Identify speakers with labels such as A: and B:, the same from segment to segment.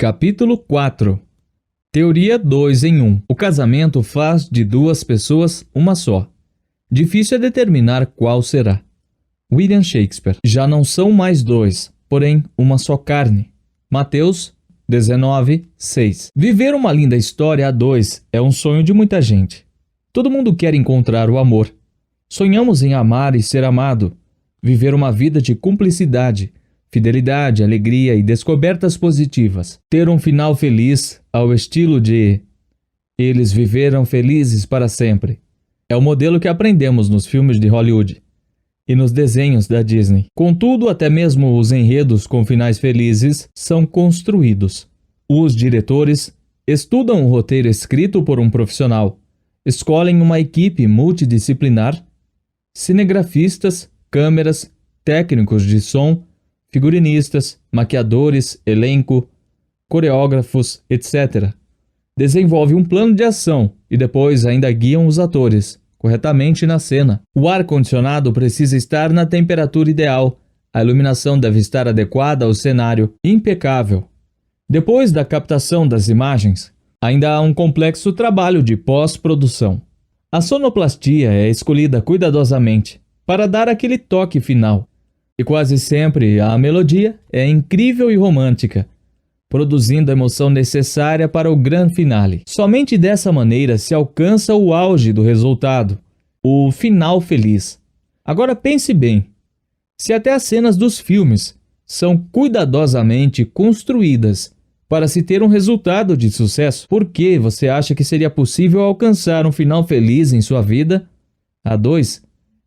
A: Capítulo 4. Teoria 2 em 1. O casamento faz de duas pessoas uma só. Difícil é determinar qual será. William Shakespeare. Já não são mais dois, porém uma só carne. Mateus 19:6. Viver uma linda história a dois é um sonho de muita gente. Todo mundo quer encontrar o amor. Sonhamos em amar e ser amado. Viver uma vida de cumplicidade, fidelidade, alegria e descobertas positivas. Ter um final feliz ao estilo de Eles Viveram Felizes para Sempre. É o modelo que aprendemos nos filmes de Hollywood e nos desenhos da Disney. Contudo, até mesmo os enredos com finais felizes são construídos. Os diretores estudam o roteiro escrito por um profissional, escolhem uma equipe multidisciplinar, cinegrafistas, câmeras, técnicos de som, figurinistas, maquiadores, elenco, coreógrafos, etc. Desenvolve um plano de ação e depois ainda guiam os atores corretamente na cena. O ar-condicionado precisa estar na temperatura ideal, a iluminação deve estar adequada ao cenário, impecável. Depois da captação das imagens, ainda há um complexo trabalho de pós-produção. A sonoplastia é escolhida cuidadosamente para dar aquele toque final. E quase sempre a melodia é incrível e romântica, produzindo a emoção necessária para o grande finale. Somente dessa maneira se alcança o auge do resultado, o final feliz. Agora pense bem, se até as cenas dos filmes são cuidadosamente construídas para se ter um resultado de sucesso, por que você acha que seria possível alcançar um final feliz em sua vida? A dois,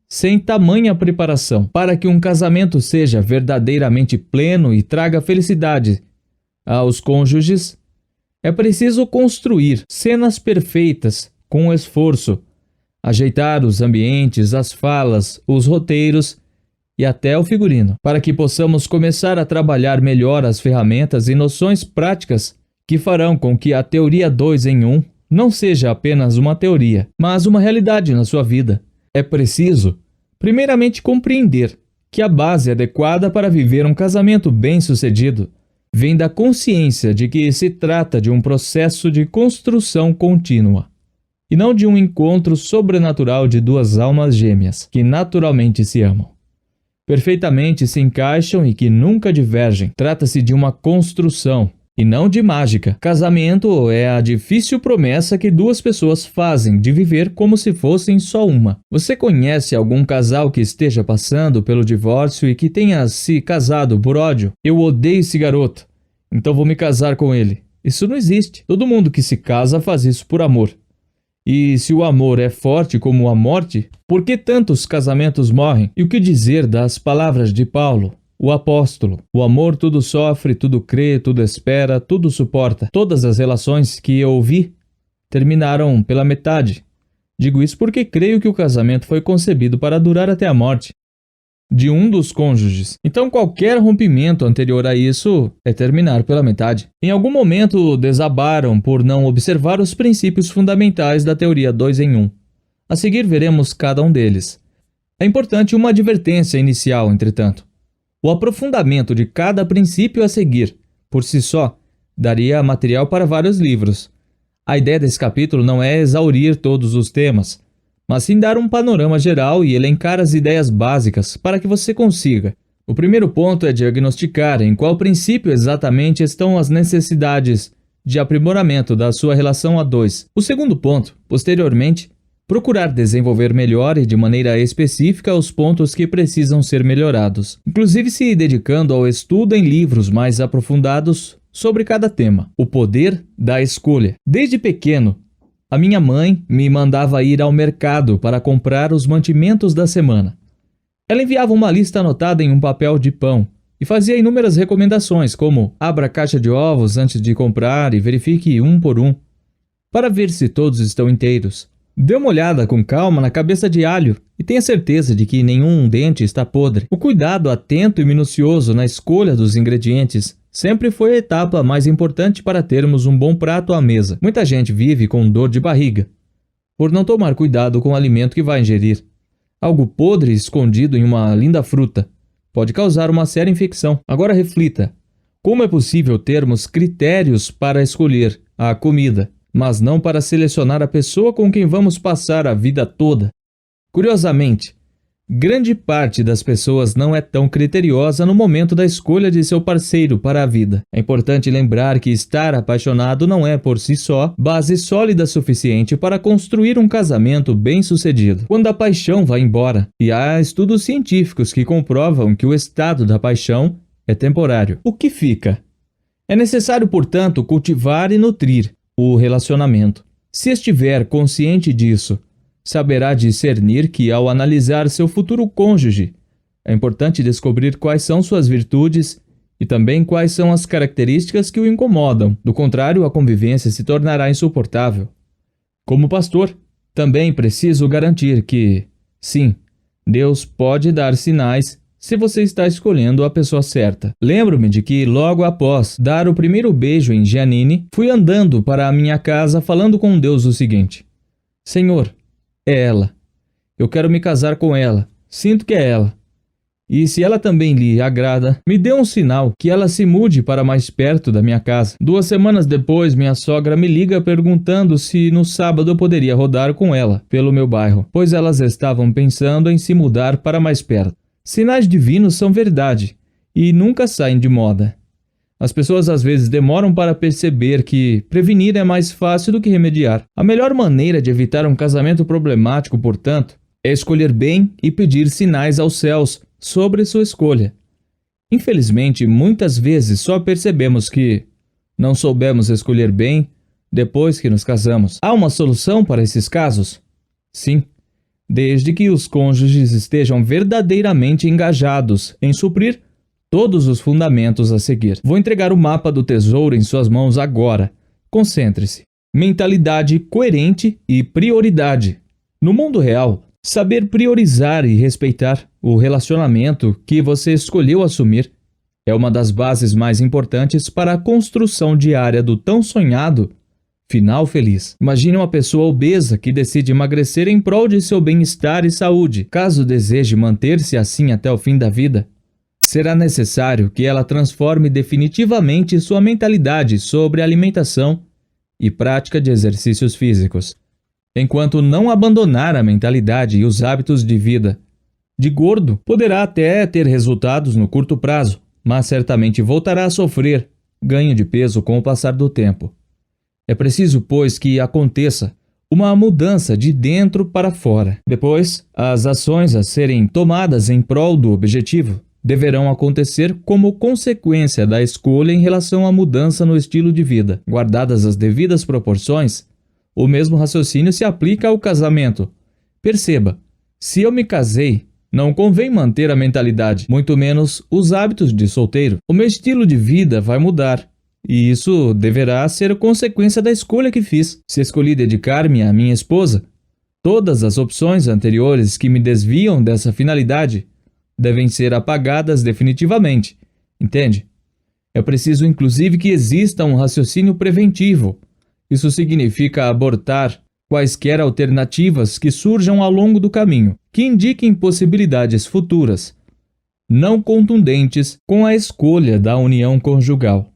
A: sem tamanha preparação. Para que um casamento seja verdadeiramente pleno e traga felicidade aos cônjuges, é preciso construir cenas perfeitas com esforço, ajeitar os ambientes, as falas, os roteiros e até o figurino, para que possamos começar a trabalhar melhor as ferramentas e noções práticas que farão com que a teoria 2 em 1 não seja apenas uma teoria, mas uma realidade na sua vida. É preciso, primeiramente, compreender que a base adequada para viver um casamento bem-sucedido vem da consciência de que se trata de um processo de construção contínua, e não de um encontro sobrenatural de duas almas gêmeas, que naturalmente se amam, perfeitamente se encaixam e que nunca divergem. Trata-se de uma construção, e não de mágica. Casamento é a difícil promessa que duas pessoas fazem de viver como se fossem só uma. Você conhece algum casal que esteja passando pelo divórcio e que tenha se casado por ódio? Eu odeio esse garoto, então vou me casar com ele. Isso não existe. Todo mundo que se casa faz isso por amor. E se o amor é forte como a morte, por que tantos casamentos morrem? E o que dizer das palavras de Paulo, o apóstolo? O amor tudo sofre, tudo crê, tudo espera, tudo suporta. Todas as relações que eu vi terminaram pela metade. Digo isso porque creio que o casamento foi concebido para durar até a morte de um dos cônjuges. Então qualquer rompimento anterior a isso é terminar pela metade. Em algum momento desabaram por não observar os princípios fundamentais da teoria 2 em 1. A seguir veremos cada um deles. É importante uma advertência inicial, entretanto. O aprofundamento de cada princípio a seguir, por si só, daria material para vários livros. A ideia desse capítulo não é exaurir todos os temas, mas sim dar um panorama geral e elencar as ideias básicas para que você consiga. O primeiro ponto é diagnosticar em qual princípio exatamente estão as necessidades de aprimoramento da sua relação a dois. O segundo ponto, posteriormente, procurar desenvolver melhor e de maneira específica os pontos que precisam ser melhorados, inclusive se dedicando ao estudo em livros mais aprofundados sobre cada tema. O poder da escolha. Desde pequeno, a minha mãe me mandava ir ao mercado para comprar os mantimentos da semana. Ela enviava uma lista anotada em um papel de pão e fazia inúmeras recomendações, como abra a caixa de ovos antes de comprar e verifique um por um, para ver se todos estão inteiros. Dê uma olhada com calma na cabeça de alho e tenha certeza de que nenhum dente está podre. O cuidado atento e minucioso na escolha dos ingredientes sempre foi a etapa mais importante para termos um bom prato à mesa. Muita gente vive com dor de barriga por não tomar cuidado com o alimento que vai ingerir. Algo podre escondido em uma linda fruta pode causar uma séria infecção. Agora reflita: Como é possível termos critérios para escolher a comida, mas não para selecionar a pessoa com quem vamos passar a vida toda? Curiosamente, grande parte das pessoas não é tão criteriosa no momento da escolha de seu parceiro para a vida. É importante lembrar que estar apaixonado não é, por si só, base sólida suficiente para construir um casamento bem-sucedido. Quando a paixão vai embora, e há estudos científicos que comprovam que o estado da paixão é temporário, o que fica? É necessário, portanto, cultivar e nutrir o relacionamento. Se estiver consciente disso, saberá discernir que, ao analisar seu futuro cônjuge, é importante descobrir quais são suas virtudes e também quais são as características que o incomodam. Do contrário, a convivência se tornará insuportável. Como pastor, também preciso garantir que, sim, Deus pode dar sinais se você está escolhendo a pessoa certa. Lembro-me de que, logo após dar o primeiro beijo em Giannini, fui andando para a minha casa falando com Deus o seguinte: Senhor, é ela. Eu quero me casar com ela. Sinto que é ela. E se ela também lhe agrada, me dê um sinal que ela se mude para mais perto da minha casa. 2 semanas depois, minha sogra me liga perguntando se no sábado eu poderia rodar com ela pelo meu bairro, pois elas estavam pensando em se mudar para mais perto. Sinais divinos são verdade e nunca saem de moda. As pessoas às vezes demoram para perceber que prevenir é mais fácil do que remediar. A melhor maneira de evitar um casamento problemático, portanto, é escolher bem e pedir sinais aos céus sobre sua escolha. Infelizmente, muitas vezes só percebemos que não soubemos escolher bem depois que nos casamos. Há uma solução para esses casos? Sim, desde que os cônjuges estejam verdadeiramente engajados em suprir todos os fundamentos a seguir. Vou entregar o mapa do tesouro em suas mãos agora. Concentre-se. Mentalidade coerente e prioridade. No mundo real, saber priorizar e respeitar o relacionamento que você escolheu assumir é uma das bases mais importantes para a construção diária do tão sonhado final feliz. Imagine uma pessoa obesa que decide emagrecer em prol de seu bem-estar e saúde. Caso deseje manter-se assim até o fim da vida, será necessário que ela transforme definitivamente sua mentalidade sobre alimentação e prática de exercícios físicos. Enquanto não abandonar a mentalidade e os hábitos de vida de gordo, poderá até ter resultados no curto prazo, mas certamente voltará a sofrer ganho de peso com o passar do tempo. É preciso, pois, que aconteça uma mudança de dentro para fora. Depois, as ações a serem tomadas em prol do objetivo deverão acontecer como consequência da escolha em relação à mudança no estilo de vida. Guardadas as devidas proporções, o mesmo raciocínio se aplica ao casamento. Perceba, se eu me casei, não convém manter a mentalidade, muito menos os hábitos de solteiro. O meu estilo de vida vai mudar, e isso deverá ser consequência da escolha que fiz. Se escolhi dedicar-me à minha esposa, todas as opções anteriores que me desviam dessa finalidade devem ser apagadas definitivamente, entende? É preciso inclusive que exista um raciocínio preventivo. Isso significa abortar quaisquer alternativas que surjam ao longo do caminho, que indiquem possibilidades futuras, não contundentes com a escolha da união conjugal.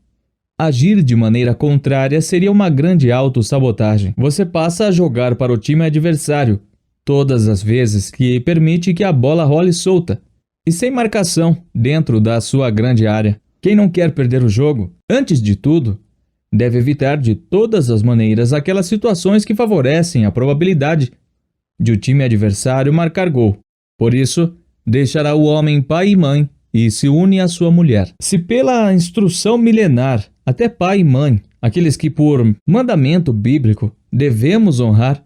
A: Agir de maneira contrária seria uma grande autossabotagem. Você passa a jogar para o time adversário todas as vezes que permite que a bola role solta e sem marcação dentro da sua grande área. Quem não quer perder o jogo, antes de tudo, deve evitar de todas as maneiras aquelas situações que favorecem a probabilidade de o time adversário marcar gol. Por isso, deixará o homem pai e mãe e se une à sua mulher. Se pela instrução milenar, até pai e mãe, aqueles que por mandamento bíblico devemos honrar,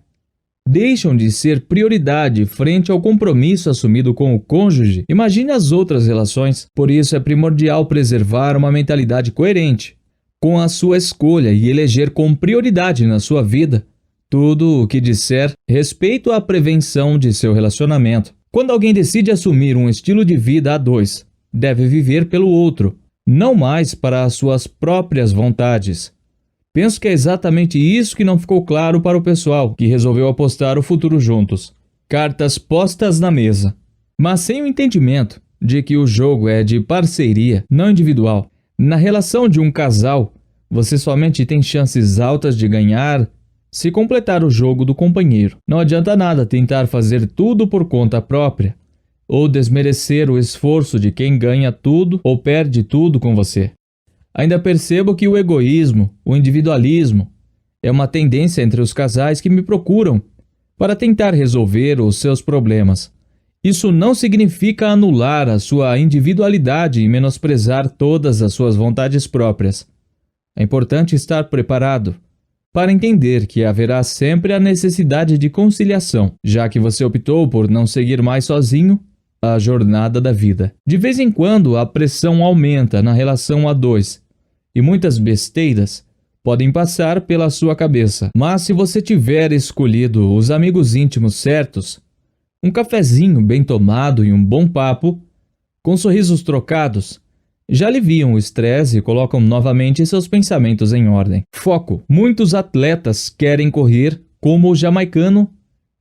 A: deixam de ser prioridade frente ao compromisso assumido com o cônjuge, imagine as outras relações. Por isso é primordial preservar uma mentalidade coerente com a sua escolha e eleger com prioridade na sua vida tudo o que disser respeito à prevenção de seu relacionamento. Quando alguém decide assumir um estilo de vida a dois, deve viver pelo outro, não mais para as suas próprias vontades. Penso que é exatamente isso que não ficou claro para o pessoal que resolveu apostar o futuro juntos. Cartas postas na mesa, mas sem o entendimento de que o jogo é de parceria, não individual. Na relação de um casal, você somente tem chances altas de ganhar se completar o jogo do companheiro. Não adianta nada tentar fazer tudo por conta própria, ou desmerecer o esforço de quem ganha tudo ou perde tudo com você. Ainda percebo que o egoísmo, o individualismo, é uma tendência entre os casais que me procuram para tentar resolver os seus problemas. Isso não significa anular a sua individualidade e menosprezar todas as suas vontades próprias. É importante estar preparado para entender que haverá sempre a necessidade de conciliação, já que você optou por não seguir mais sozinho a jornada da vida. De vez em quando, a pressão aumenta na relação a dois, e muitas besteiras podem passar pela sua cabeça. Mas se você tiver escolhido os amigos íntimos certos, um cafezinho bem tomado e um bom papo, com sorrisos trocados, já aliviam o estresse e colocam novamente seus pensamentos em ordem. Foco. Muitos atletas querem correr como o jamaicano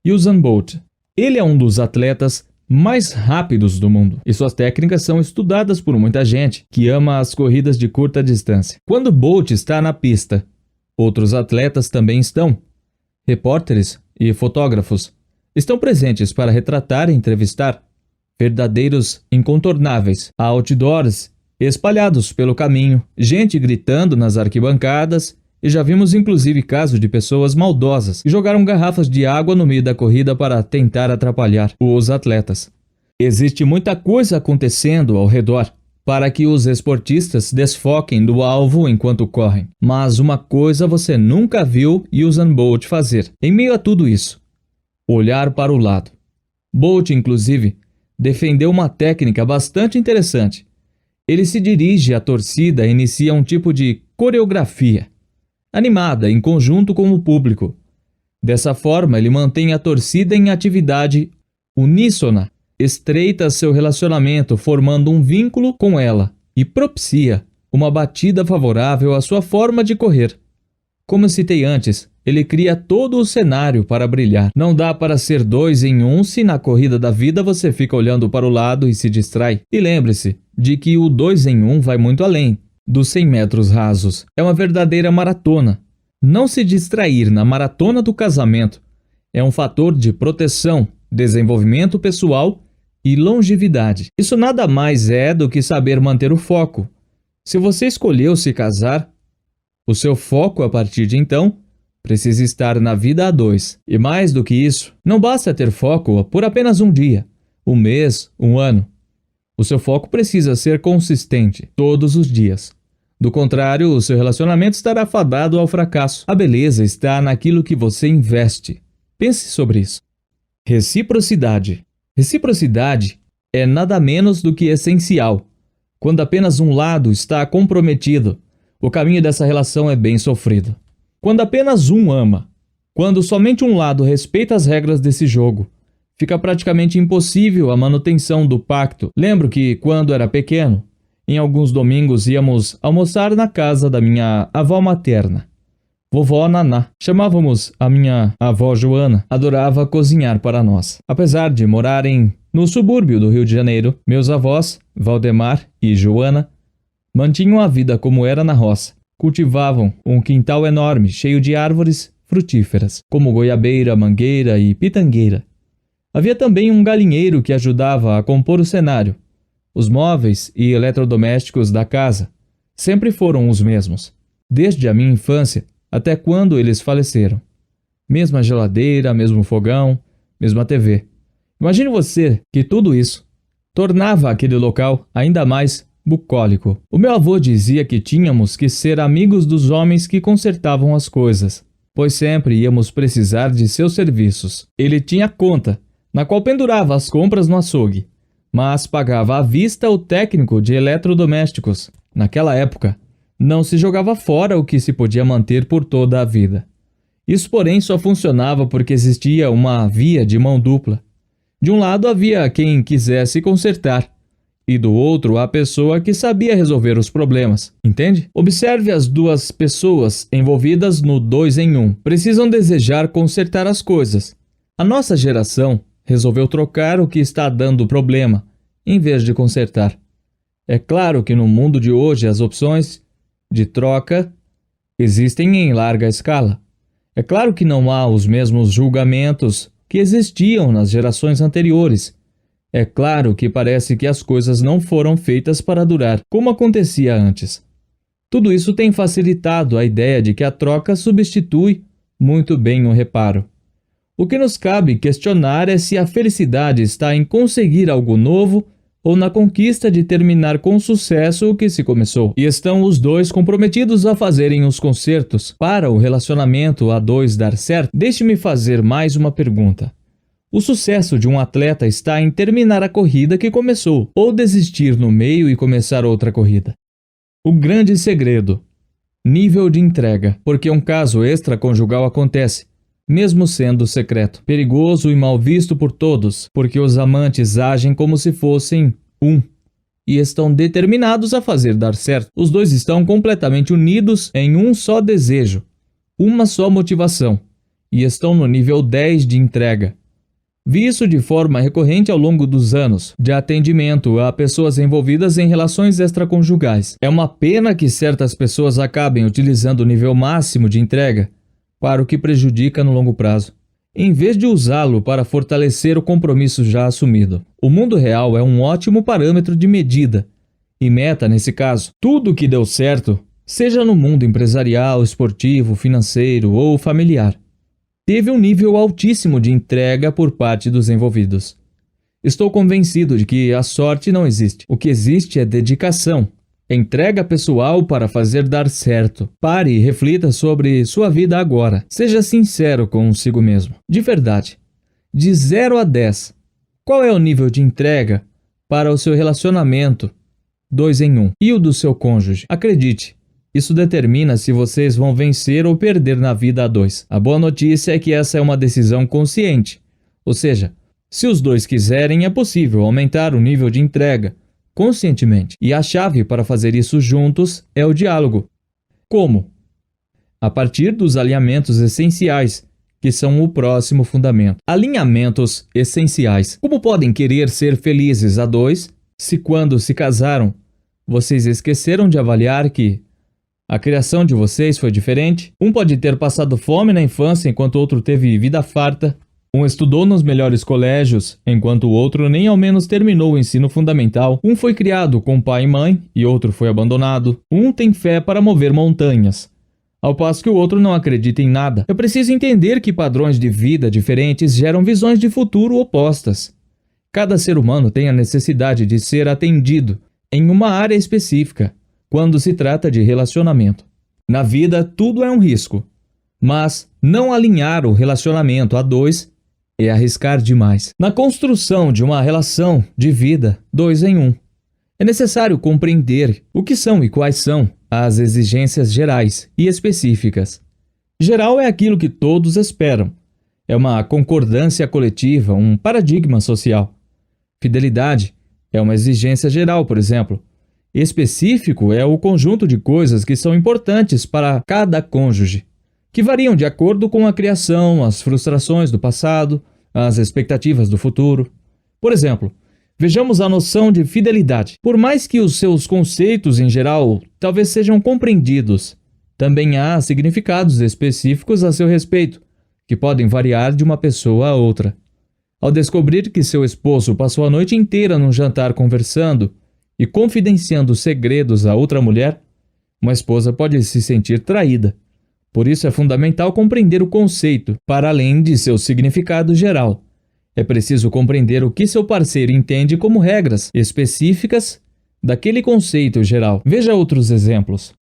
A: Usain Bolt. Ele é um dos atletas mais rápidos do mundo, e suas técnicas são estudadas por muita gente que ama as corridas de curta distância. Quando Bolt está na pista, outros atletas também estão. Repórteres e fotógrafos estão presentes para retratar e entrevistar. Verdadeiros incontornáveis. Há outdoors espalhados pelo caminho, gente gritando nas arquibancadas, e já vimos inclusive casos de pessoas maldosas que jogaram garrafas de água no meio da corrida para tentar atrapalhar os atletas. Existe muita coisa acontecendo ao redor para que os esportistas desfoquem do alvo enquanto correm. Mas uma coisa você nunca viu Usain Bolt fazer. Em meio a tudo isso, olhar para o lado. Bolt, inclusive, defendeu uma técnica bastante interessante. Ele se dirige à torcida e inicia um tipo de coreografia, animada em conjunto com o público. Dessa forma, ele mantém a torcida em atividade uníssona, estreita seu relacionamento, formando um vínculo com ela e propicia uma batida favorável à sua forma de correr. Como citei antes, ele cria todo o cenário para brilhar. Não dá para ser 2 em 1 se na corrida da vida você fica olhando para o lado e se distrai. E lembre-se de que o 2 em 1 vai muito além dos 100 metros rasos. É uma verdadeira maratona. Não se distrair na maratona do casamento é um fator de proteção, desenvolvimento pessoal e longevidade. Isso nada mais é do que saber manter o foco. Se você escolheu se casar, o seu foco a partir de então precisa estar na vida a dois. E mais do que isso, não basta ter foco por apenas um dia, um mês, um ano. O seu foco precisa ser consistente todos os dias. Do contrário, o seu relacionamento estará fadado ao fracasso. A beleza está naquilo que você investe. Pense sobre isso. Reciprocidade. Reciprocidade é nada menos do que essencial. Quando apenas um lado está comprometido, o caminho dessa relação é bem sofrido. Quando apenas um ama, quando somente um lado respeita as regras desse jogo, fica praticamente impossível a manutenção do pacto. Lembro que, quando era pequeno, em alguns domingos íamos almoçar na casa da minha avó materna, vovó Naná. Chamávamos a minha avó Joana, adorava cozinhar para nós. Apesar de morarem no subúrbio do Rio de Janeiro, meus avós, Valdemar e Joana, mantinham a vida como era na roça. Cultivavam um quintal enorme, cheio de árvores frutíferas, como goiabeira, mangueira e pitangueira. Havia também um galinheiro que ajudava a compor o cenário. Os móveis e eletrodomésticos da casa sempre foram os mesmos, desde a minha infância até quando eles faleceram. Mesma geladeira, mesmo fogão, mesma TV. Imagine você que tudo isso tornava aquele local ainda mais bucólico. O meu avô dizia que tínhamos que ser amigos dos homens que consertavam as coisas, pois sempre íamos precisar de seus serviços. Ele tinha conta, na qual pendurava as compras no açougue, mas pagava à vista o técnico de eletrodomésticos. Naquela época, não se jogava fora o que se podia manter por toda a vida. Isso, porém, só funcionava porque existia uma via de mão dupla. De um lado havia quem quisesse consertar, e do outro a pessoa que sabia resolver os problemas, entende? Observe as duas pessoas envolvidas no 2 em 1. Precisam desejar consertar as coisas. A nossa geração resolveu trocar o que está dando problema, em vez de consertar. É claro que no mundo de hoje as opções de troca existem em larga escala. É claro que não há os mesmos julgamentos que existiam nas gerações anteriores. É claro que parece que as coisas não foram feitas para durar, como acontecia antes. Tudo isso tem facilitado a ideia de que a troca substitui muito bem o reparo. O que nos cabe questionar é se a felicidade está em conseguir algo novo ou na conquista de terminar com sucesso o que se começou. E estão os dois comprometidos a fazerem os concertos para o relacionamento a dois dar certo? Deixe-me fazer mais uma pergunta. O sucesso de um atleta está em terminar a corrida que começou, ou desistir no meio e começar outra corrida. O grande segredo: nível de entrega, porque um caso extraconjugal acontece, mesmo sendo secreto, perigoso e mal visto por todos, porque os amantes agem como se fossem um e estão determinados a fazer dar certo. Os dois estão completamente unidos em um só desejo, uma só motivação, e estão no nível 10 de entrega. Vi isso de forma recorrente ao longo dos anos de atendimento a pessoas envolvidas em relações extraconjugais. É uma pena que certas pessoas acabem utilizando o nível máximo de entrega para o que prejudica no longo prazo, em vez de usá-lo para fortalecer o compromisso já assumido. O mundo real é um ótimo parâmetro de medida e meta nesse caso. Tudo que deu certo, seja no mundo empresarial, esportivo, financeiro ou familiar, teve um nível altíssimo de entrega por parte dos envolvidos. Estou convencido de que a sorte não existe. O que existe é dedicação, entrega pessoal para fazer dar certo. Pare e reflita sobre sua vida agora. Seja sincero consigo mesmo. De verdade. De 0 a 10, qual é o nível de entrega para o seu relacionamento 2 em 1 e o do seu cônjuge? Acredite, isso determina se vocês vão vencer ou perder na vida a dois. A boa notícia é que essa é uma decisão consciente. Ou seja, se os dois quiserem, é possível aumentar o nível de entrega conscientemente. E a chave para fazer isso juntos é o diálogo. Como? A partir dos alinhamentos essenciais, que são o próximo fundamento. Alinhamentos essenciais. Como podem querer ser felizes a dois se quando se casaram, vocês esqueceram de avaliar que a criação de vocês foi diferente? Um pode ter passado fome na infância enquanto o outro teve vida farta. Um estudou nos melhores colégios, enquanto o outro nem ao menos terminou o ensino fundamental. Um foi criado com pai e mãe, e outro foi abandonado. Um tem fé para mover montanhas, ao passo que o outro não acredita em nada. É preciso entender que padrões de vida diferentes geram visões de futuro opostas. Cada ser humano tem a necessidade de ser atendido em uma área específica, quando se trata de relacionamento. Na vida, tudo é um risco, mas não alinhar o relacionamento a dois é arriscar demais. Na construção de uma relação de vida 2 em 1, é necessário compreender o que são e quais são as exigências gerais e específicas. Geral é aquilo que todos esperam. É uma concordância coletiva, um paradigma social. Fidelidade é uma exigência geral, por exemplo. Específico é o conjunto de coisas que são importantes para cada cônjuge, que variam de acordo com a criação, as frustrações do passado, as expectativas do futuro. Por exemplo, vejamos a noção de fidelidade. Por mais que os seus conceitos em geral talvez sejam compreendidos, também há significados específicos a seu respeito, que podem variar de uma pessoa a outra. Ao descobrir que seu esposo passou a noite inteira num jantar conversando e confidenciando segredos a outra mulher, uma esposa pode se sentir traída. Por isso é fundamental compreender o conceito, para além de seu significado geral. É preciso compreender o que seu parceiro entende como regras específicas daquele conceito geral. Veja outros exemplos.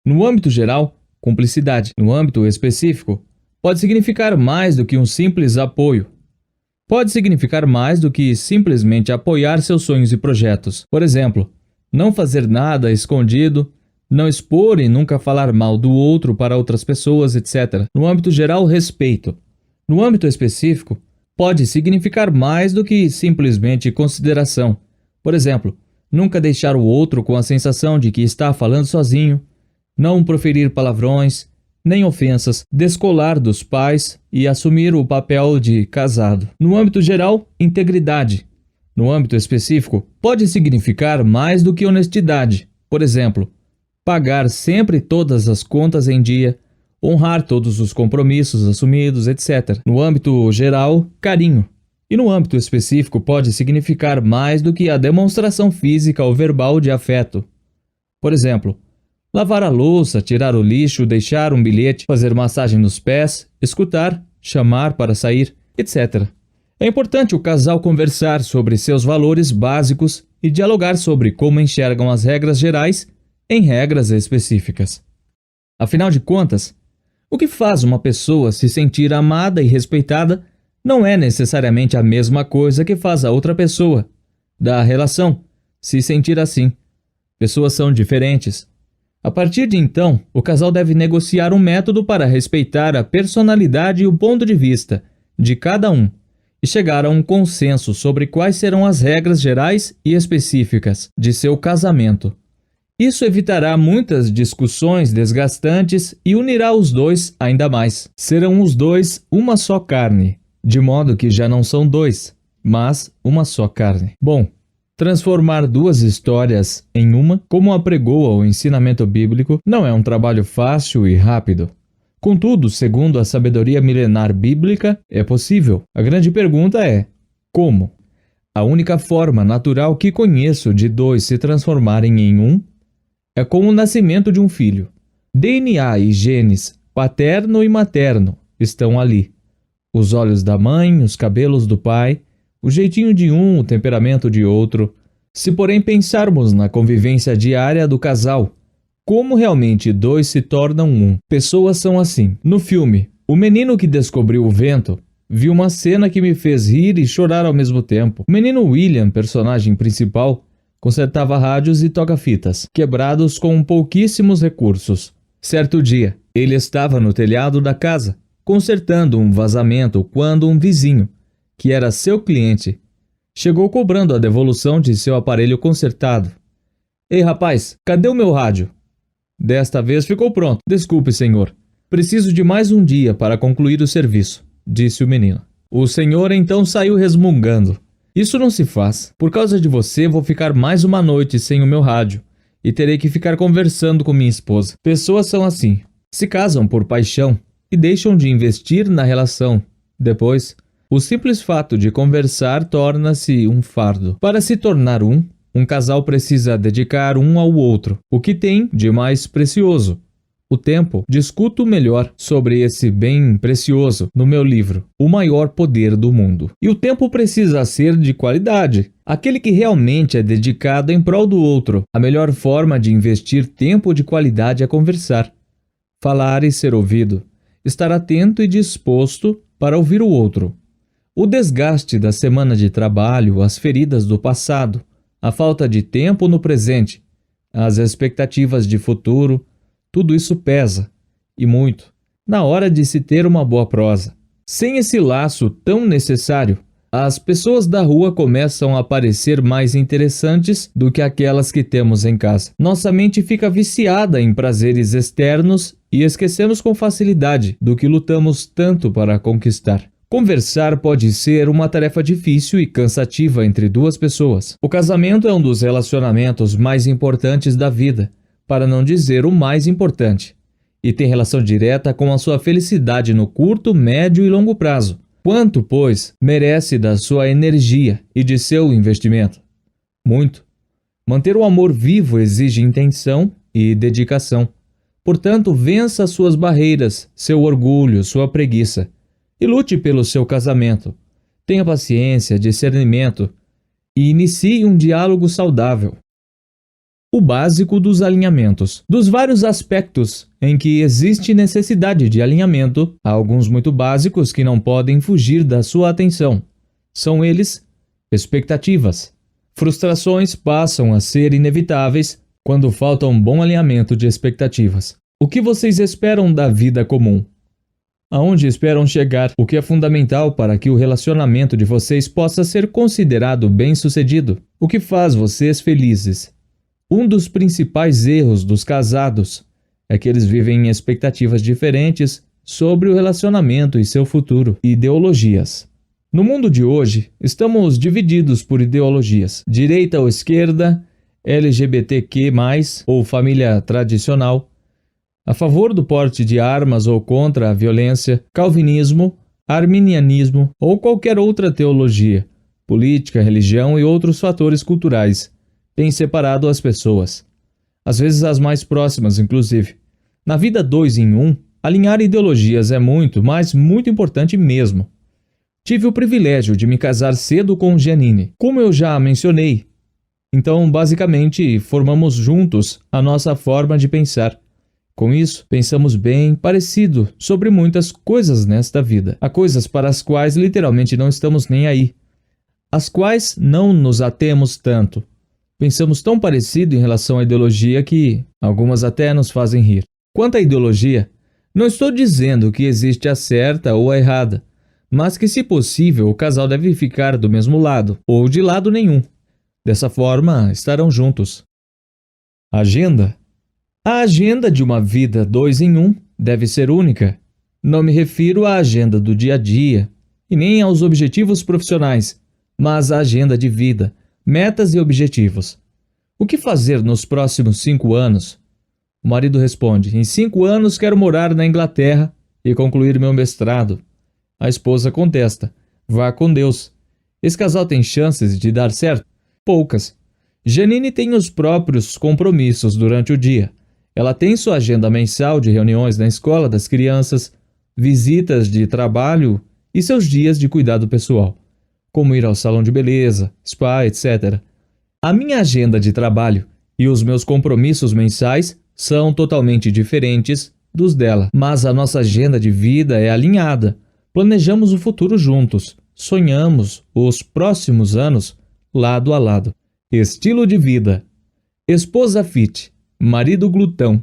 A: No âmbito geral, cumplicidade. No âmbito específico, pode significar mais do que um simples apoio. Pode significar mais do que simplesmente apoiar seus sonhos e projetos. Por exemplo, não fazer nada escondido, não expor e nunca falar mal do outro para outras pessoas, etc. No âmbito geral, respeito. No âmbito específico, pode significar mais do que simplesmente consideração. Por exemplo, nunca deixar o outro com a sensação de que está falando sozinho, não proferir palavrões, nem ofensas, descolar dos pais e assumir o papel de casado. No âmbito geral, integridade. No âmbito específico, pode significar mais do que honestidade. Por exemplo, pagar sempre todas as contas em dia, honrar todos os compromissos assumidos, etc. No âmbito geral, carinho. E no âmbito específico pode significar mais do que a demonstração física ou verbal de afeto. Por exemplo, lavar a louça, tirar o lixo, deixar um bilhete, fazer massagem nos pés, escutar, chamar para sair, etc. É importante o casal conversar sobre seus valores básicos e dialogar sobre como enxergam as regras gerais em regras específicas. Afinal de contas, o que faz uma pessoa se sentir amada e respeitada não é necessariamente a mesma coisa que faz a outra pessoa da relação se sentir assim. Pessoas são diferentes. A partir de então, o casal deve negociar um método para respeitar a personalidade e o ponto de vista de cada um e chegar a um consenso sobre quais serão as regras gerais e específicas de seu casamento. Isso evitará muitas discussões desgastantes e unirá os dois ainda mais. Serão os dois uma só carne, de modo que já não são dois, mas uma só carne. Bom, transformar duas histórias em uma, como apregoa o ensinamento bíblico, não é um trabalho fácil e rápido. Contudo, segundo a sabedoria milenar bíblica, é possível. A grande pergunta é: como? A única forma natural que conheço de dois se transformarem em um é com o nascimento de um filho. DNA e genes, paterno e materno, estão ali. Os olhos da mãe, os cabelos do pai, o jeitinho de um, o temperamento de outro. Se, porém, pensarmos na convivência diária do casal, como realmente dois se tornam um? Pessoas são assim. No filme, o menino que descobriu o vento viu uma cena que me fez rir e chorar ao mesmo tempo. O menino William, personagem principal, consertava rádios e toca-fitas, quebrados com pouquíssimos recursos. Certo dia, ele estava no telhado da casa, consertando um vazamento quando um vizinho, que era seu cliente, chegou cobrando a devolução de seu aparelho consertado. Ei, rapaz, cadê o meu rádio? Desta vez ficou pronto. Desculpe, senhor. Preciso de mais um dia para concluir o serviço, disse o menino. O senhor então saiu resmungando. Isso não se faz. Por causa de você, vou ficar mais uma noite sem o meu rádio e terei que ficar conversando com minha esposa. Pessoas são assim. Se casam por paixão e deixam de investir na relação. Depois, o simples fato de conversar torna-se um fardo. Para se tornar um casal precisa dedicar um ao outro o que tem de mais precioso. O tempo. Discuto melhor sobre esse bem precioso no meu livro, O Maior Poder do Mundo. E o tempo precisa ser de qualidade. Aquele que realmente é dedicado em prol do outro. A melhor forma de investir tempo de qualidade é conversar. Falar e ser ouvido. Estar atento e disposto para ouvir o outro. O desgaste da semana de trabalho, as feridas do passado, a falta de tempo no presente, as expectativas de futuro, tudo isso pesa, e muito, na hora de se ter uma boa prosa. Sem esse laço tão necessário, as pessoas da rua começam a parecer mais interessantes do que aquelas que temos em casa. Nossa mente fica viciada em prazeres externos e esquecemos com facilidade do que lutamos tanto para conquistar. Conversar pode ser uma tarefa difícil e cansativa entre duas pessoas. O casamento é um dos relacionamentos mais importantes da vida, para não dizer o mais importante, e tem relação direta com a sua felicidade no curto, médio e longo prazo. Quanto, pois, merece da sua energia e de seu investimento? Muito. Manter o amor vivo exige intenção e dedicação. Portanto, vença suas barreiras, seu orgulho, sua preguiça, e lute pelo seu casamento. Tenha paciência, discernimento e inicie um diálogo saudável. O básico dos alinhamentos. Dos vários aspectos em que existe necessidade de alinhamento, há alguns muito básicos que não podem fugir da sua atenção. São eles: expectativas. Frustrações passam a ser inevitáveis quando falta um bom alinhamento de expectativas. O que vocês esperam da vida comum? Aonde esperam chegar? O que é fundamental para que o relacionamento de vocês possa ser considerado bem-sucedido? O que faz vocês felizes? Um dos principais erros dos casados é que eles vivem em expectativas diferentes sobre o relacionamento e seu futuro. Ideologias. No mundo de hoje, estamos divididos por ideologias, direita ou esquerda, LGBTQ+, ou família tradicional, a favor do porte de armas ou contra a violência, calvinismo, arminianismo ou qualquer outra teologia, política, religião e outros fatores culturais têm separado as pessoas, às vezes as mais próximas, inclusive. Na vida 2 em 1, alinhar ideologias é muito, mas muito importante mesmo. Tive o privilégio de me casar cedo com Janine, como eu já mencionei. Então, basicamente, formamos juntos a nossa forma de pensar. Com isso, pensamos bem parecido sobre muitas coisas nesta vida. Há coisas para as quais literalmente não estamos nem aí, as quais não nos atemos tanto. Pensamos tão parecido em relação à ideologia que algumas até nos fazem rir. Quanto à ideologia, não estou dizendo que existe a certa ou a errada, mas que, se possível, o casal deve ficar do mesmo lado, ou de lado nenhum. Dessa forma, estarão juntos. Agenda. A agenda de uma vida 2 em 1 deve ser única. Não me refiro à agenda do dia a dia, e nem aos objetivos profissionais, mas à agenda de vida, metas e objetivos. O que fazer nos próximos 5 anos? O marido responde: em 5 anos quero morar na Inglaterra e concluir meu mestrado. A esposa contesta: vá com Deus. Esse casal tem chances de dar certo? Poucas. Janine tem os próprios compromissos durante o dia. Ela tem sua agenda mensal de reuniões na escola das crianças, visitas de trabalho e seus dias de cuidado pessoal, como ir ao salão de beleza, spa, etc. A minha agenda de trabalho e os meus compromissos mensais são totalmente diferentes dos dela, mas a nossa agenda de vida é alinhada. Planejamos o futuro juntos, sonhamos os próximos anos lado a lado. Estilo de vida. Esposa fit, marido glutão,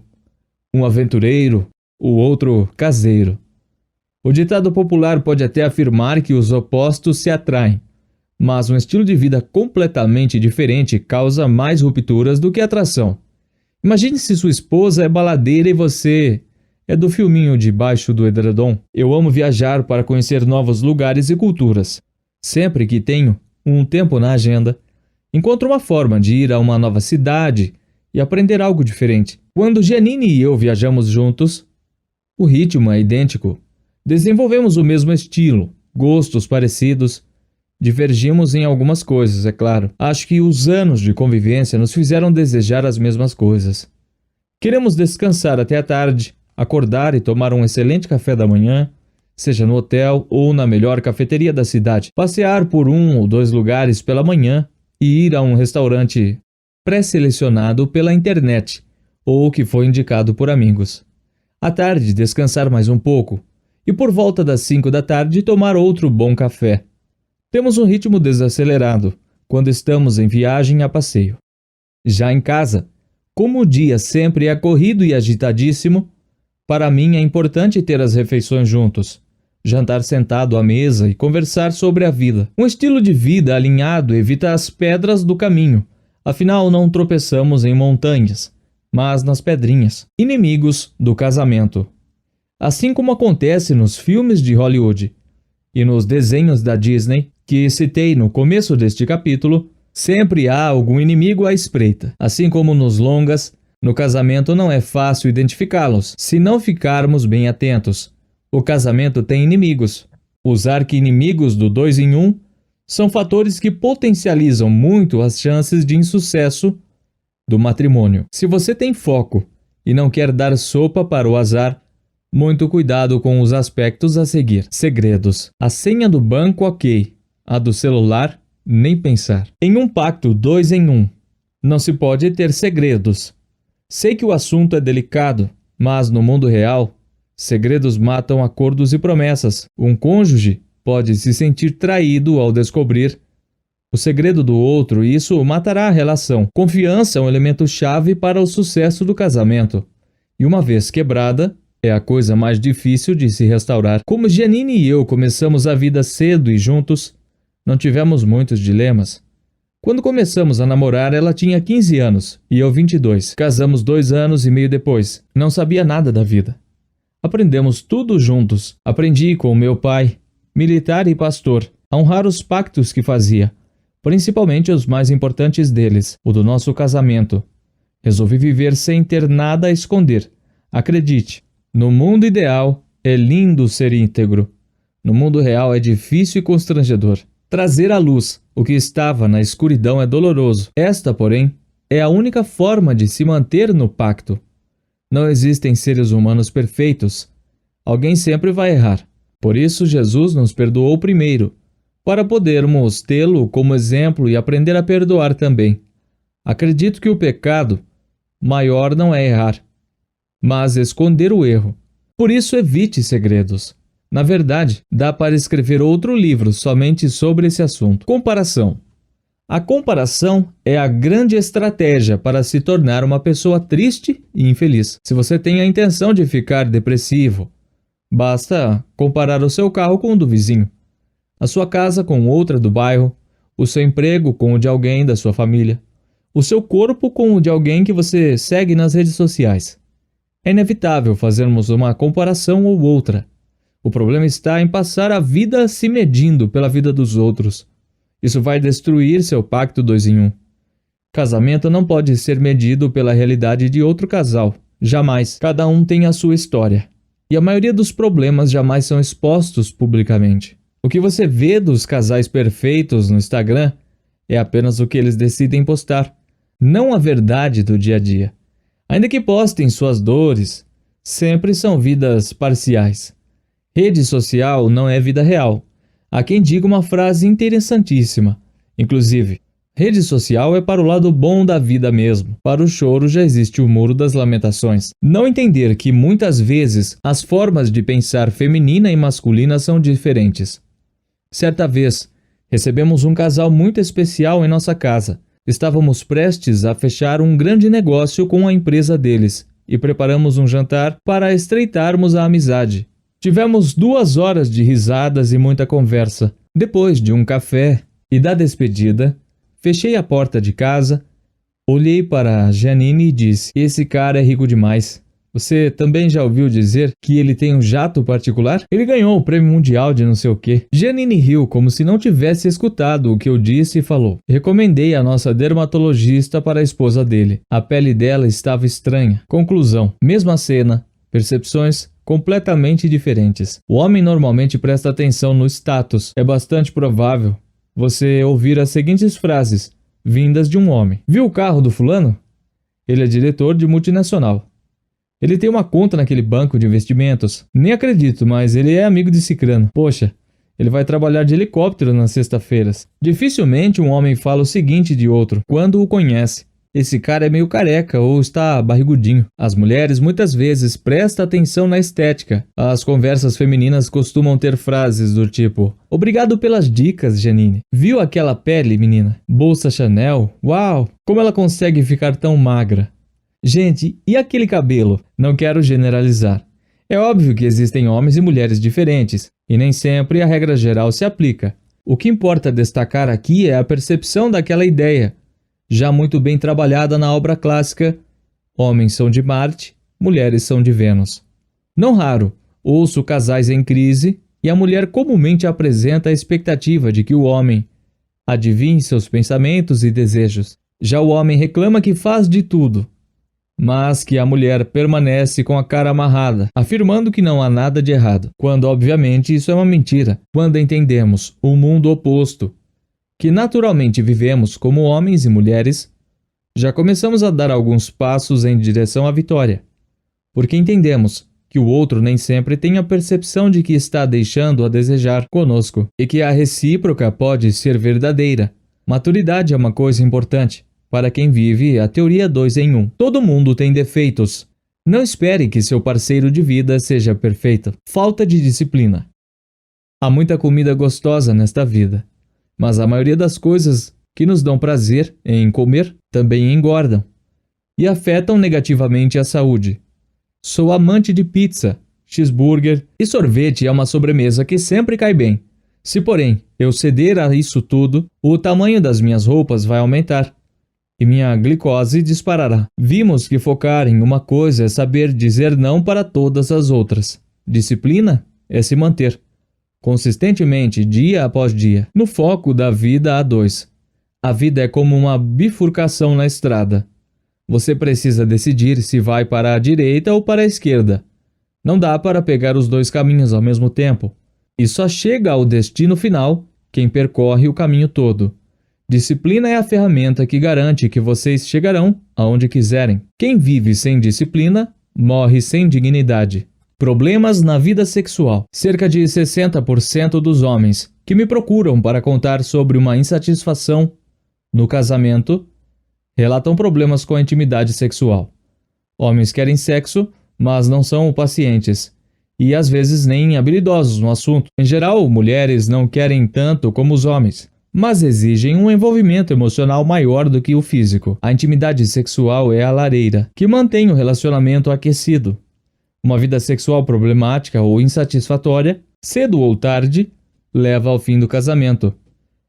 A: um aventureiro, o outro caseiro. O ditado popular pode até afirmar que os opostos se atraem, mas um estilo de vida completamente diferente causa mais rupturas do que atração. Imagine se sua esposa é baladeira e você é do filminho debaixo do edredom. Eu amo viajar para conhecer novos lugares e culturas. Sempre que tenho um tempo na agenda, encontro uma forma de ir a uma nova cidade e aprender algo diferente. Quando Janine e eu viajamos juntos, o ritmo é idêntico. Desenvolvemos o mesmo estilo, gostos parecidos. Divergimos em algumas coisas, é claro. Acho que os anos de convivência nos fizeram desejar as mesmas coisas. Queremos descansar até a tarde, acordar e tomar um excelente café da manhã, seja no hotel ou na melhor cafeteria da cidade, passear por 1 ou 2 lugares pela manhã e ir a um restaurante pré-selecionado pela internet ou que foi indicado por amigos. À tarde, descansar mais um pouco e por volta das 5 da tarde tomar outro bom café. Temos um ritmo desacelerado quando estamos em viagem a passeio. Já em casa, como o dia sempre é corrido e agitadíssimo, para mim é importante ter as refeições juntos, jantar sentado à mesa e conversar sobre a vida. Um estilo de vida alinhado evita as pedras do caminho, afinal não tropeçamos em montanhas, mas nas pedrinhas. Inimigos do casamento. Assim como acontece nos filmes de Hollywood e nos desenhos da Disney, que citei no começo deste capítulo, sempre há algum inimigo à espreita. Assim como nos longas, no casamento não é fácil identificá-los, se não ficarmos bem atentos. O casamento tem inimigos. Os arqui-inimigos do 2 em 1 são fatores que potencializam muito as chances de insucesso do matrimônio. Se você tem foco e não quer dar sopa para o azar, muito cuidado com os aspectos a seguir. Segredos. A senha do banco, ok. A do celular, nem pensar. Em um pacto 2 em 1, não se pode ter segredos. Sei que o assunto é delicado, mas no mundo real, segredos matam acordos e promessas. Um cônjuge pode se sentir traído ao descobrir o segredo do outro e isso matará a relação. Confiança é um elemento chave para o sucesso do casamento. E uma vez quebrada, é a coisa mais difícil de se restaurar. Como Janine e eu começamos a vida cedo e juntos, não tivemos muitos dilemas. Quando começamos a namorar, ela tinha 15 anos e eu 22. Casamos 2 anos e meio depois. Não sabia nada da vida. Aprendemos tudo juntos. Aprendi com meu pai, militar e pastor, a honrar os pactos que fazia, principalmente os mais importantes deles, o do nosso casamento. Resolvi viver sem ter nada a esconder. Acredite, no mundo ideal é lindo ser íntegro. No mundo real é difícil e constrangedor. Trazer à luz o que estava na escuridão é doloroso. Esta, porém, é a única forma de se manter no pacto. Não existem seres humanos perfeitos. Alguém sempre vai errar. Por isso, Jesus nos perdoou primeiro, para podermos tê-lo como exemplo e aprender a perdoar também. Acredito que o pecado maior não é errar, mas esconder o erro. Por isso, evite segredos. Na verdade, dá para escrever outro livro somente sobre esse assunto. Comparação. A comparação é a grande estratégia para se tornar uma pessoa triste e infeliz. Se você tem a intenção de ficar depressivo, basta comparar o seu carro com o do vizinho, a sua casa com outra do bairro, o seu emprego com o de alguém da sua família, o seu corpo com o de alguém que você segue nas redes sociais. É inevitável fazermos uma comparação ou outra. O problema está em passar a vida se medindo pela vida dos outros. Isso vai destruir seu pacto 2 em 1. Casamento não pode ser medido pela realidade de outro casal. Jamais. Cada um tem a sua história. E a maioria dos problemas jamais são expostos publicamente. O que você vê dos casais perfeitos no Instagram é apenas o que eles decidem postar, não a verdade do dia a dia. Ainda que postem suas dores, sempre são vidas parciais. Rede social não é vida real. Há quem diga uma frase interessantíssima. Inclusive, rede social é para o lado bom da vida mesmo. Para o choro já existe o muro das lamentações. Não entender que muitas vezes as formas de pensar feminina e masculina são diferentes. Certa vez, recebemos um casal muito especial em nossa casa. Estávamos prestes a fechar um grande negócio com a empresa deles e preparamos um jantar para estreitarmos a amizade. Tivemos 2 horas de risadas e muita conversa. Depois de um café e da despedida, fechei a porta de casa, olhei para Janine e disse: "Esse cara é rico demais. Você também já ouviu dizer que ele tem um jato particular? Ele ganhou o prêmio mundial de não sei o quê." Janine riu como se não tivesse escutado o que eu disse e falou: "Recomendei a nossa dermatologista para a esposa dele. A pele dela estava estranha." Conclusão: mesma cena, percepções completamente diferentes. O homem normalmente presta atenção no status. É bastante provável você ouvir as seguintes frases, vindas de um homem: "Viu o carro do fulano? Ele é diretor de multinacional. Ele tem uma conta naquele banco de investimentos. Nem acredito, mas ele é amigo de Cicrano. Poxa, ele vai trabalhar de helicóptero nas sextas-feiras." Dificilmente um homem fala o seguinte de outro quando o conhece: "Esse cara é meio careca ou está barrigudinho." As mulheres muitas vezes prestam atenção na estética. As conversas femininas costumam ter frases do tipo: "Obrigado pelas dicas, Janine. Viu aquela pele, menina? Bolsa Chanel? Uau! Como ela consegue ficar tão magra? Gente, e aquele cabelo?" Não quero generalizar. É óbvio que existem homens e mulheres diferentes, e nem sempre a regra geral se aplica. O que importa destacar aqui é a percepção daquela ideia, já muito bem trabalhada na obra clássica Homens são de Marte, Mulheres são de Vênus. Não raro, ouço casais em crise e a mulher comumente apresenta a expectativa de que o homem adivinhe seus pensamentos e desejos. Já o homem reclama que faz de tudo, mas que a mulher permanece com a cara amarrada, afirmando que não há nada de errado, quando obviamente isso é uma mentira. Quando entendemos o mundo oposto, que naturalmente vivemos como homens e mulheres, já começamos a dar alguns passos em direção à vitória, porque entendemos que o outro nem sempre tem a percepção de que está deixando a desejar conosco e que a recíproca pode ser verdadeira. Maturidade é uma coisa importante para quem vive a teoria 2 em 1. Todo mundo tem defeitos. Não espere que seu parceiro de vida seja perfeito. Falta de disciplina. Há muita comida gostosa nesta vida, mas a maioria das coisas que nos dão prazer em comer também engordam e afetam negativamente a saúde. Sou amante de pizza, cheeseburger e sorvete é uma sobremesa que sempre cai bem. Se, porém, eu ceder a isso tudo, o tamanho das minhas roupas vai aumentar e minha glicose disparará. Vimos que focar em uma coisa é saber dizer não para todas as outras. Disciplina é se manter. consistentemente dia após dia, no foco da vida a dois. A vida é como uma bifurcação na estrada. Você precisa decidir se vai para a direita ou para a esquerda. Não dá para pegar os dois caminhos ao mesmo tempo. E só chega ao destino final quem percorre o caminho todo. Disciplina é a ferramenta que garante que vocês chegarão aonde quiserem. Quem vive sem disciplina, morre sem dignidade. Problemas na vida sexual. Cerca de 60% dos homens que me procuram para contar sobre uma insatisfação no casamento relatam problemas com a intimidade sexual. Homens querem sexo, mas não são pacientes e às vezes nem habilidosos no assunto. Em geral, mulheres não querem tanto como os homens, mas exigem um envolvimento emocional maior do que o físico. A intimidade sexual é a lareira que mantém o relacionamento aquecido. Uma vida sexual problemática ou insatisfatória, cedo ou tarde, leva ao fim do casamento.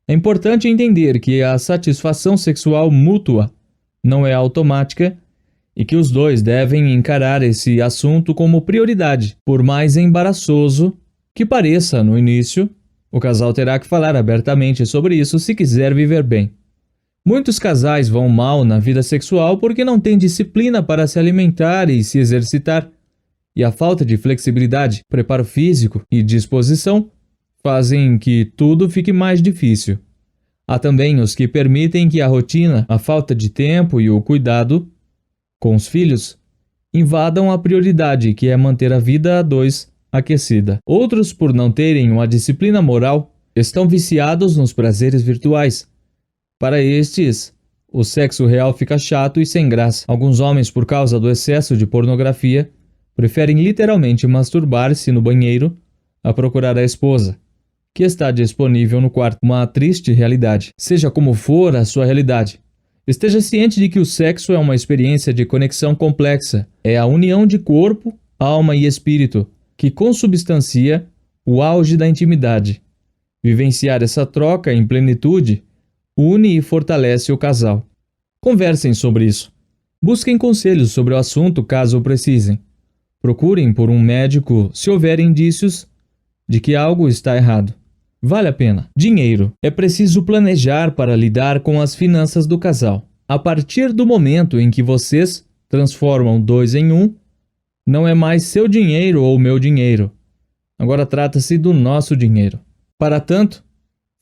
A: É importante entender que a satisfação sexual mútua não é automática e que os dois devem encarar esse assunto como prioridade. Por mais embaraçoso que pareça no início, o casal terá que falar abertamente sobre isso se quiser viver bem. Muitos casais vão mal na vida sexual porque não têm disciplina para se alimentar e se exercitar, e a falta de flexibilidade, preparo físico e disposição fazem que tudo fique mais difícil. Há também os que permitem que a rotina, a falta de tempo e o cuidado com os filhos invadam a prioridade, que é manter a vida a dois aquecida. Outros, por não terem uma disciplina moral, estão viciados nos prazeres virtuais. Para estes, o sexo real fica chato e sem graça. Alguns homens, por causa do excesso de pornografia, preferem literalmente masturbar-se no banheiro a procurar a esposa, que está disponível no quarto. Uma triste realidade. Seja como for a sua realidade, esteja ciente de que o sexo é uma experiência de conexão complexa. É a união de corpo, alma e espírito que consubstancia o auge da intimidade. Vivenciar essa troca em plenitude une e fortalece o casal. Conversem sobre isso. Busquem conselhos sobre o assunto caso precisem. Procurem por um médico se houver indícios de que algo está errado. Vale a pena. Dinheiro. É preciso planejar para lidar com as finanças do casal. A partir do momento em que vocês transformam dois em um, não é mais seu dinheiro ou meu dinheiro. Agora trata-se do nosso dinheiro. Para tanto,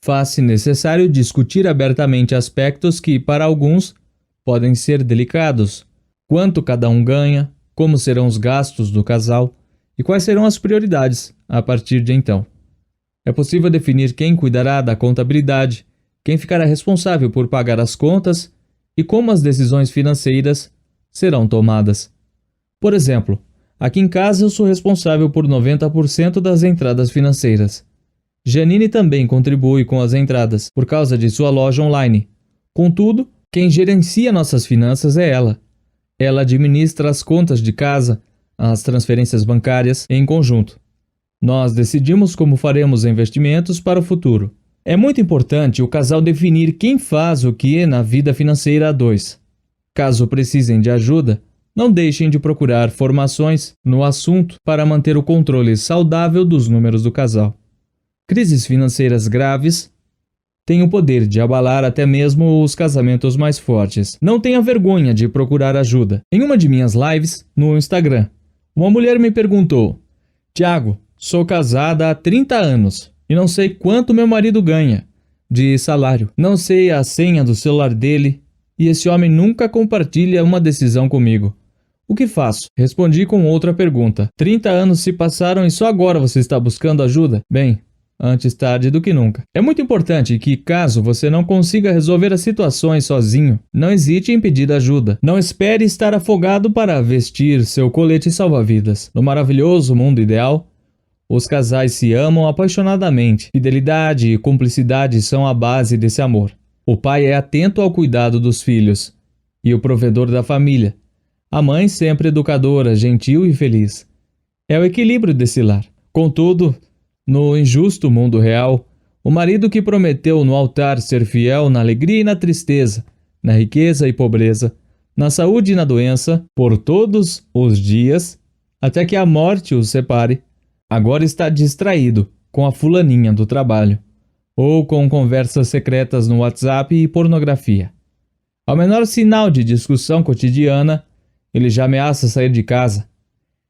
A: faz-se necessário discutir abertamente aspectos que, para alguns, podem ser delicados. Quanto cada um ganha, como serão os gastos do casal e quais serão as prioridades a partir de então. É possível definir quem cuidará da contabilidade, quem ficará responsável por pagar as contas e como as decisões financeiras serão tomadas. Por exemplo, aqui em casa eu sou responsável por 90% das entradas financeiras. Janine também contribui com as entradas, por causa de sua loja online. Contudo, quem gerencia nossas finanças é ela. Ela administra as contas de casa, as transferências bancárias em conjunto. Nós decidimos como faremos investimentos para o futuro. É muito importante o casal definir quem faz o que na vida financeira a dois. Caso precisem de ajuda, não deixem de procurar formações no assunto para manter o controle saudável dos números do casal. Crises financeiras graves têm o poder de abalar até mesmo os casamentos mais fortes. Não tenha vergonha de procurar ajuda. Em uma de minhas lives no Instagram, uma mulher me perguntou: Tiago, sou casada há 30 anos e não sei quanto meu marido ganha de salário. Não sei a senha do celular dele e esse homem nunca compartilha uma decisão comigo. O que faço? Respondi com outra pergunta. 30 anos se passaram e só agora você está buscando ajuda? Bem, antes tarde do que nunca. É muito importante que, caso você não consiga resolver as situações sozinho, não hesite em pedir ajuda. Não espere estar afogado para vestir seu colete salva-vidas. No maravilhoso mundo ideal, os casais se amam apaixonadamente. Fidelidade e cumplicidade são a base desse amor. O pai é atento ao cuidado dos filhos e o provedor da família. A mãe sempre educadora, gentil e feliz. É o equilíbrio desse lar. Contudo, no injusto mundo real, o marido que prometeu no altar ser fiel na alegria e na tristeza, na riqueza e pobreza, na saúde e na doença, por todos os dias, até que a morte os separe, agora está distraído com a fulaninha do trabalho, ou com conversas secretas no WhatsApp e pornografia. Ao menor sinal de discussão cotidiana, ele já ameaça sair de casa.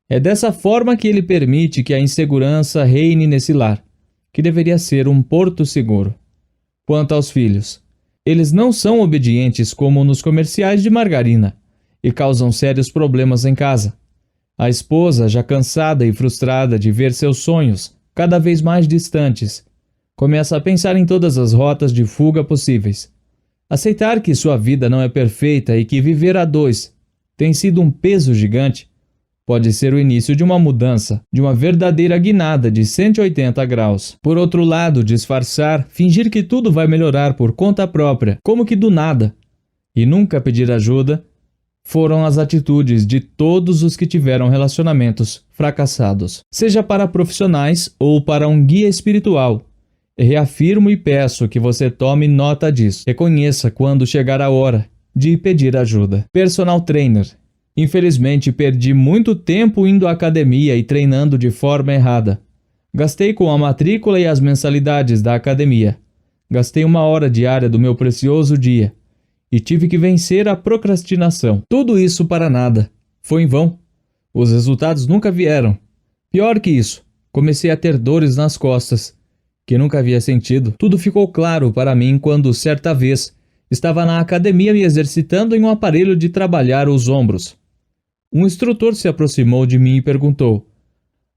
A: É dessa forma que ele permite que a insegurança reine nesse lar, que deveria ser um porto seguro. Quanto aos filhos, eles não são obedientes como nos comerciais de margarina e causam sérios problemas em casa. A esposa, já cansada e frustrada de ver seus sonhos cada vez mais distantes, começa a pensar em todas as rotas de fuga possíveis. Aceitar que sua vida não é perfeita e que viver a dois tem sido um peso gigante pode ser o início de uma mudança, de uma verdadeira guinada de 180 graus. Por outro lado, disfarçar, fingir que tudo vai melhorar por conta própria, como que do nada, e nunca pedir ajuda, foram as atitudes de todos os que tiveram relacionamentos fracassados, seja para profissionais ou para um guia espiritual. Reafirmo e peço que você tome nota disso. Reconheça quando chegar a hora de pedir ajuda. Personal trainer. Infelizmente, perdi muito tempo indo à academia e treinando de forma errada. Gastei com a matrícula e as mensalidades da academia. Gastei 1 hora diária do meu precioso dia. E tive que vencer a procrastinação. Tudo isso para nada. Foi em vão. Os resultados nunca vieram. Pior que isso, comecei a ter dores nas costas, que nunca havia sentido. Tudo ficou claro para mim quando, certa vez, estava na academia me exercitando em um aparelho de trabalhar os ombros. Um instrutor se aproximou de mim e perguntou: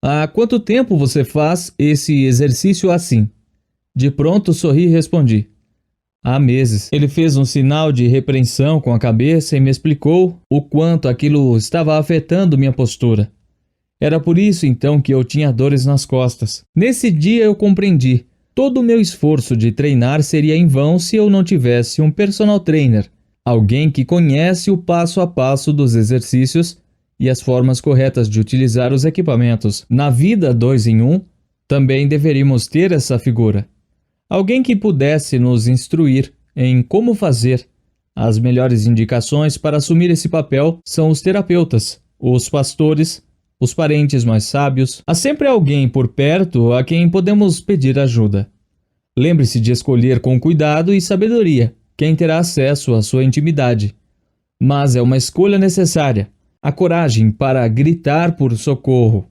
A: há quanto tempo você faz esse exercício assim? De pronto sorri e respondi: há meses. Ele fez um sinal de repreensão com a cabeça e me explicou o quanto aquilo estava afetando minha postura. Era por isso então que eu tinha dores nas costas. Nesse dia eu compreendi. Todo o meu esforço de treinar seria em vão se eu não tivesse um personal trainer, alguém que conhece o passo a passo dos exercícios e as formas corretas de utilizar os equipamentos. Na vida 2 em 1, também deveríamos ter essa figura. Alguém que pudesse nos instruir em como fazer. As melhores indicações para assumir esse papel são os terapeutas, os pastores, os parentes mais sábios. Há sempre alguém por perto a quem podemos pedir ajuda. Lembre-se de escolher com cuidado e sabedoria quem terá acesso à sua intimidade. Mas é uma escolha necessária. A coragem para gritar por socorro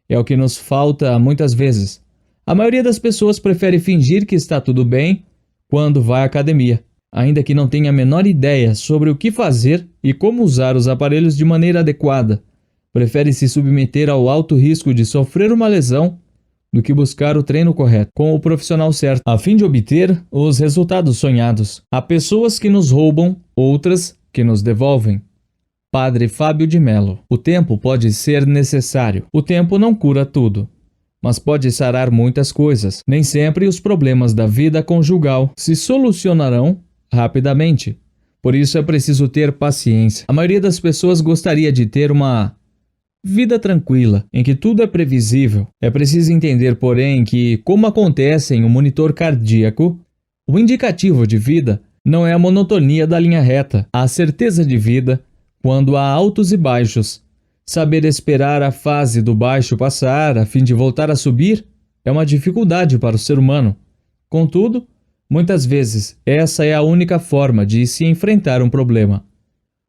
A: é o que nos falta muitas vezes. A maioria das pessoas prefere fingir que está tudo bem quando vai à academia, ainda que não tenha a menor ideia sobre o que fazer e como usar os aparelhos de maneira adequada. Prefere se submeter ao alto risco de sofrer uma lesão do que buscar o treino correto, com o profissional certo, a fim de obter os resultados sonhados. Há pessoas que nos roubam, outras que nos devolvem. Padre Fábio de Mello. O tempo pode ser necessário. O tempo não cura tudo, mas pode sarar muitas coisas. Nem sempre os problemas da vida conjugal se solucionarão rapidamente. Por isso é preciso ter paciência. A maioria das pessoas gostaria de ter uma vida tranquila, em que tudo é previsível. É preciso entender, porém, que, como acontece em um monitor cardíaco, o indicativo de vida não é a monotonia da linha reta, a certeza de vida quando há altos e baixos. Saber esperar a fase do baixo passar a fim de voltar a subir é uma dificuldade para o ser humano. Contudo, muitas vezes essa é a única forma de se enfrentar um problema.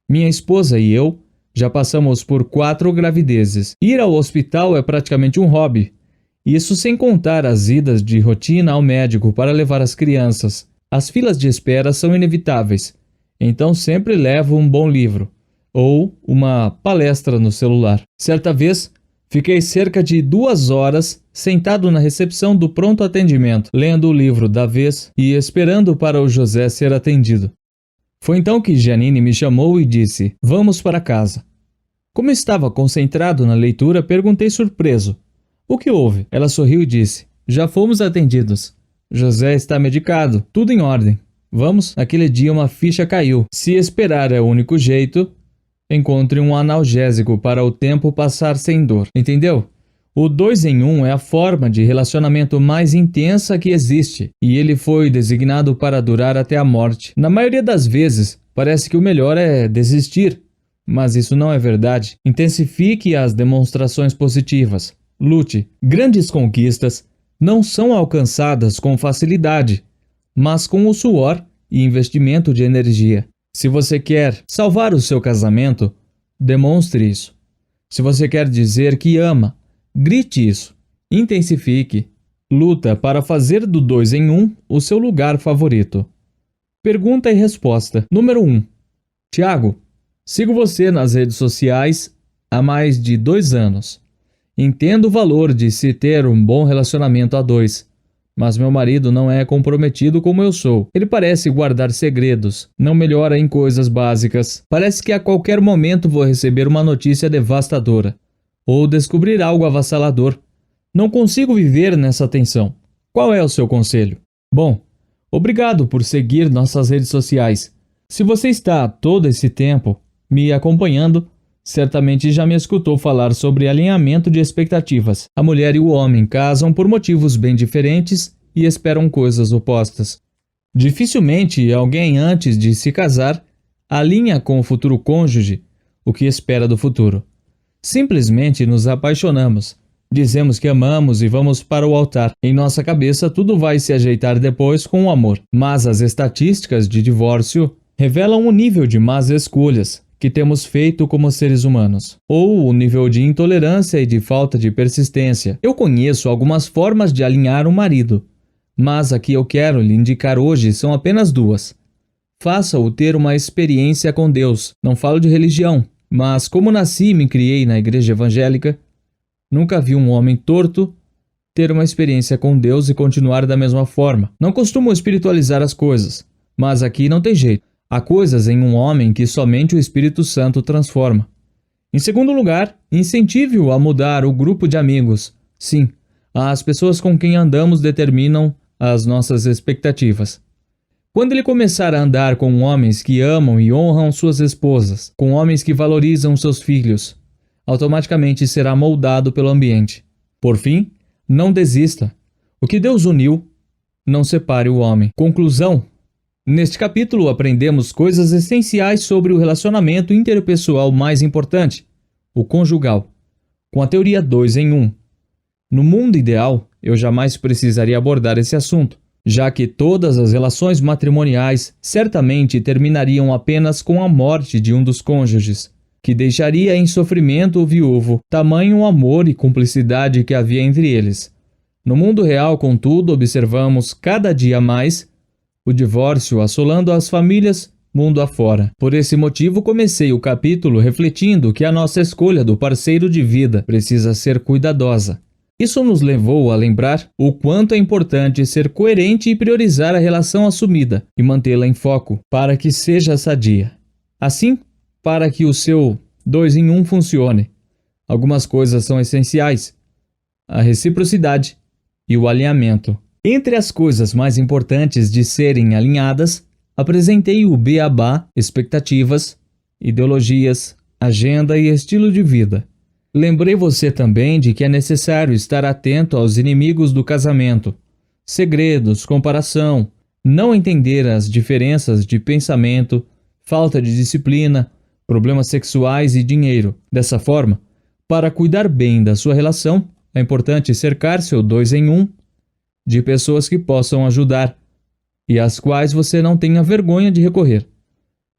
A: Minha esposa e eu já passamos por 4 gravidezes. Ir ao hospital é praticamente um hobby. Isso sem contar as idas de rotina ao médico para levar as crianças. As filas de espera são inevitáveis, então sempre levo um bom livro ou uma palestra no celular. Certa vez, fiquei cerca de 2 horas sentado na recepção do pronto atendimento, lendo o livro da vez e esperando para o José ser atendido. Foi então que Janine me chamou e disse: vamos para casa. Como estava concentrado na leitura, perguntei surpreso: o que houve? Ela sorriu e disse: já fomos atendidos. José está medicado, tudo em ordem. Vamos? Naquele dia uma ficha caiu. Se esperar é o único jeito, encontre um analgésico para o tempo passar sem dor. Entendeu? O 2 em 1 é a forma de relacionamento mais intensa que existe, e ele foi designado para durar até a morte. Na maioria das vezes, parece que o melhor é desistir, mas isso não é verdade. Intensifique as demonstrações positivas. Lute. Grandes conquistas não são alcançadas com facilidade, mas com o suor e investimento de energia. Se você quer salvar o seu casamento, demonstre isso. Se você quer dizer que ama, grite isso. Intensifique. Luta para fazer do 2 em 1 o seu lugar favorito. Pergunta e resposta. Número 1. Tiago, sigo você nas redes sociais há mais de 2 anos. Entendo o valor de se ter um bom relacionamento a dois, mas meu marido não é comprometido como eu sou. Ele parece guardar segredos, não melhora em coisas básicas. Parece que a qualquer momento vou receber uma notícia devastadora ou descobrir algo avassalador. Não consigo viver nessa tensão. Qual é o seu conselho? Bom, obrigado por seguir nossas redes sociais. Se você está todo esse tempo me acompanhando, certamente já me escutou falar sobre alinhamento de expectativas. A mulher e o homem casam por motivos bem diferentes e esperam coisas opostas. Dificilmente alguém, antes de se casar, alinha com o futuro cônjuge o que espera do futuro. Simplesmente nos apaixonamos. Dizemos que amamos e vamos para o altar. Em nossa cabeça, tudo vai se ajeitar depois com o amor. Mas as estatísticas de divórcio revelam o nível de más escolhas que temos feito como seres humanos, ou o nível de intolerância e de falta de persistência. Eu conheço algumas formas de alinhar um marido, mas a que eu quero lhe indicar hoje são apenas 2. Faça-o ter uma experiência com Deus. Não falo de religião, mas como nasci e me criei na igreja evangélica, nunca vi um homem torto ter uma experiência com Deus e continuar da mesma forma. Não costumo espiritualizar as coisas, mas aqui não tem jeito. Há coisas em um homem que somente o Espírito Santo transforma. Em segundo lugar, incentive-o a mudar o grupo de amigos. Sim, as pessoas com quem andamos determinam as nossas expectativas. Quando ele começar a andar com homens que amam e honram suas esposas, com homens que valorizam seus filhos, automaticamente será moldado pelo ambiente. Por fim, não desista. O que Deus uniu, não separe o homem. Conclusão. Neste capítulo aprendemos coisas essenciais sobre o relacionamento interpessoal mais importante, o conjugal, com a teoria 2 em 1. No mundo ideal, eu jamais precisaria abordar esse assunto, já que todas as relações matrimoniais certamente terminariam apenas com a morte de um dos cônjuges, que deixaria em sofrimento o viúvo, tamanho amor e cumplicidade que havia entre eles. No mundo real, contudo, observamos cada dia mais o divórcio assolando as famílias mundo afora. Por esse motivo, comecei o capítulo refletindo que a nossa escolha do parceiro de vida precisa ser cuidadosa. Isso nos levou a lembrar o quanto é importante ser coerente e priorizar a relação assumida e mantê-la em foco para que seja sadia. Assim, para que o seu 2 em 1 funcione, algumas coisas são essenciais: a reciprocidade e o alinhamento. Entre as coisas mais importantes de serem alinhadas, apresentei o beabá, expectativas, ideologias, agenda e estilo de vida. Lembrei você também de que é necessário estar atento aos inimigos do casamento: segredos, comparação, não entender as diferenças de pensamento, falta de disciplina, problemas sexuais e dinheiro. Dessa forma, para cuidar bem da sua relação, é importante cercar-se o 2 em 1 de pessoas que possam ajudar e às quais você não tenha vergonha de recorrer.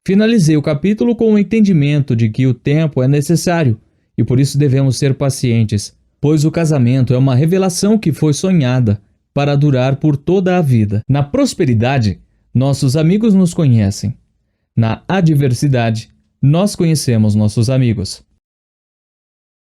A: Finalizei o capítulo com o entendimento de que o tempo é necessário e por isso devemos ser pacientes, pois o casamento é uma revelação que foi sonhada para durar por toda a vida. Na prosperidade, nossos amigos nos conhecem. Na adversidade, nós conhecemos nossos amigos.